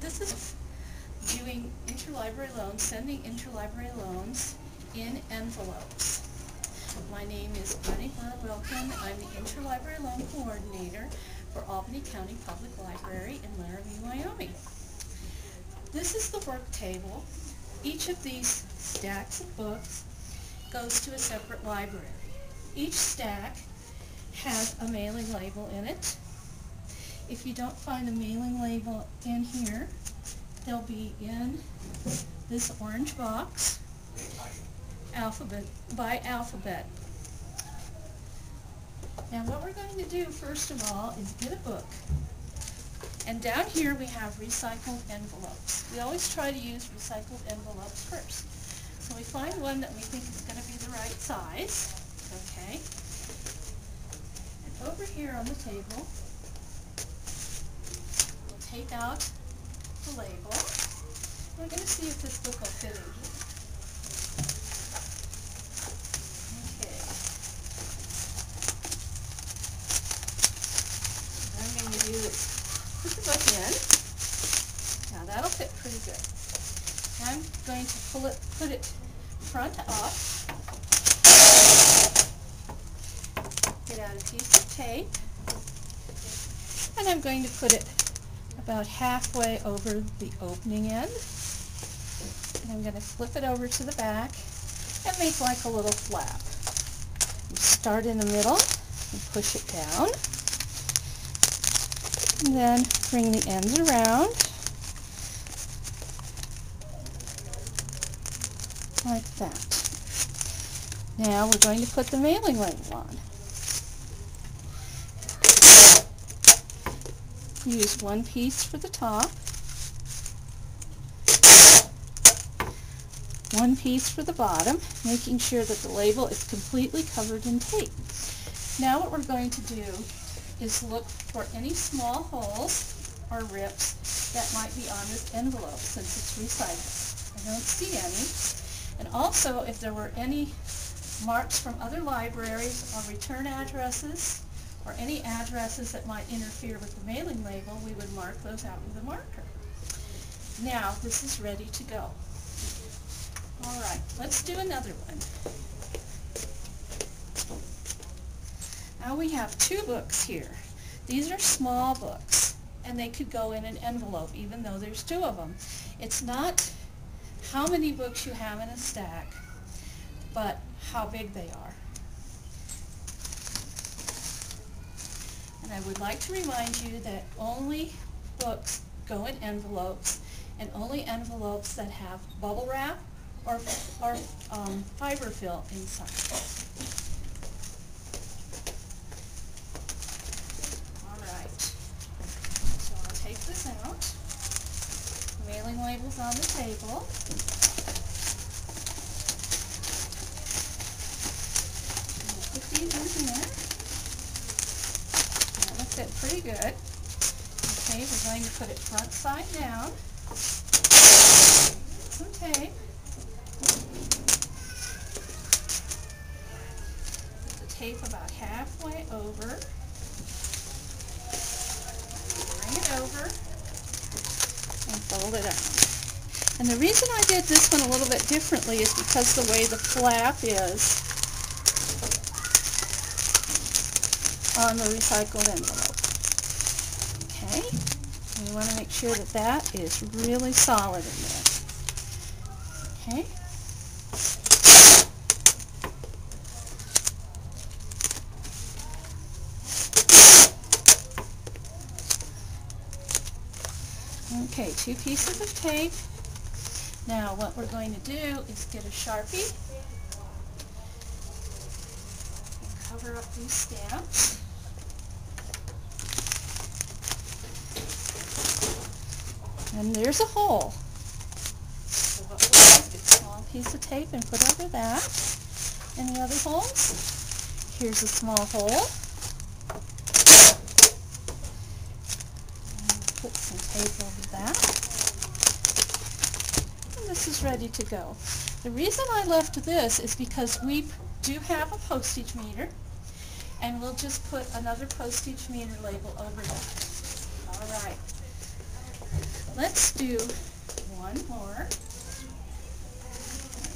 This is doing interlibrary loans, sending interlibrary loans in envelopes. My name is Bonnie Burr-Wilkin. I'm the Interlibrary Loan Coordinator for Albany County Public Library in Laramie, Wyoming. This is the work table. Each of these stacks of books goes to a separate library. Each stack has a mailing label in it. If you don't find a mailing label in here, they'll be in this orange box, alphabet by alphabet. Now what we're going to do first of all is get a book. And down here we have recycled envelopes. We always try to use recycled envelopes first. So we find one that we think is going to be the right size. Okay. And over here on the table, we'll take out the label. We're going to see if this book will fit in here. Okay. What I'm going to do is put the book in. Now that'll fit pretty good. I'm going to put it front up. Get out a piece of tape. And I'm going to put it about halfway over the opening end. And I'm going to flip it over to the back and make like a little flap. You start in the middle and push it down. And then bring the ends around like that. Now we're going to put the mailing label on. Use one piece for the top, one piece for the bottom, making sure that the label is completely covered in tape. Now what we're going to do is look for any small holes or rips that might be on this envelope since it's recycled. I don't see any. And also if there were any marks from other libraries or return addresses or any addresses that might interfere with the mailing label, we would mark those out with a marker. Now this is ready to go. Alright, let's do another one. Now we have two books here. These are small books, and they could go in an envelope even though there's two of them. It's not how many books you have in a stack, but how big they are. And I would like to remind you that only books go in envelopes, and only envelopes that have bubble wrap or fiber fill inside. Alright, so I'll take this out. The mailing label's on the table. Put these in here. That will fit pretty good. Okay, we're going to put it front side down. Some tape. Put the tape about halfway over. Bring it over and fold it out. And the reason I did this one a little bit differently is because the way the flap is on the recycled envelope. Okay, and you want to make sure that that is really solid in there. Okay. Okay, two pieces of tape. Now what we're going to do is get a Sharpie and cover up these stamps. And there's a hole. So what we'll do is get a small piece of tape and put over that. Any other holes? Here's a small hole. And put some tape over that. And this is ready to go. The reason I left this is because we do have a postage meter, and we'll just put another postage meter label over that. All right. Let's do one more. Let's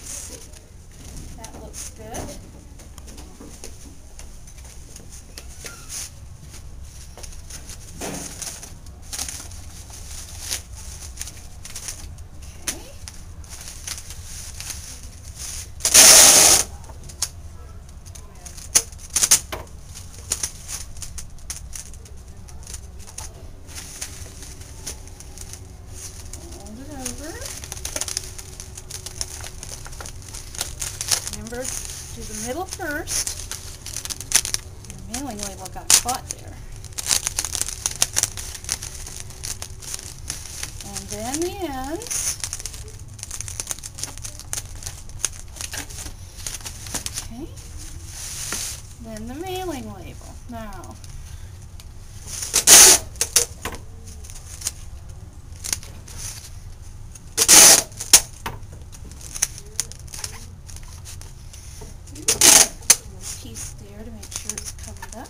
see. That looks good. Remember, do the middle first. Your mailing label got caught there. And then the ends. Okay. Then the mailing label. Now, piece there to make sure it's covered up.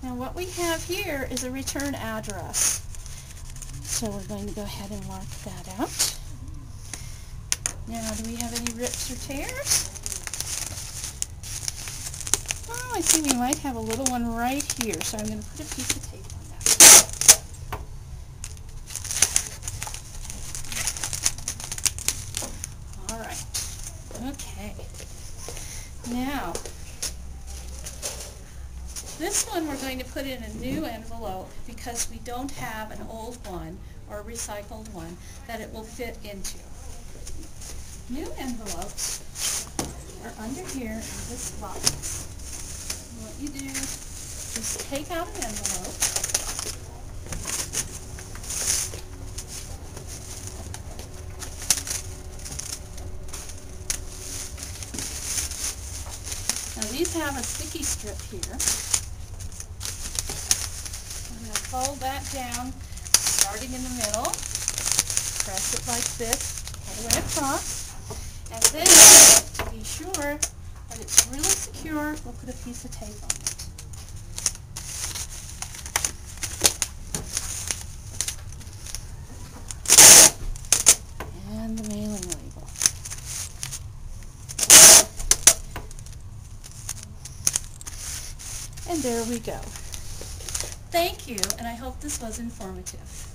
Now what we have here is a return address. So we're going to go ahead and mark that out. Now, do we have any rips or tears? Oh, I see we might have a little one right here, so I'm going to put a piece of tape on that. Alright. Okay. Now, this one we're going to put in a new envelope because we don't have an old one or a recycled one that it will fit into. New envelopes are under here in this box. And what you do is take out an envelope. Now these have a sticky strip here. I'm going to fold that down, starting in the middle. Press it like this, all the way across. And then, to be sure that it's really secure, we'll put a piece of tape on it. And the mailing label. And there we go. Thank you, and I hope this was informative.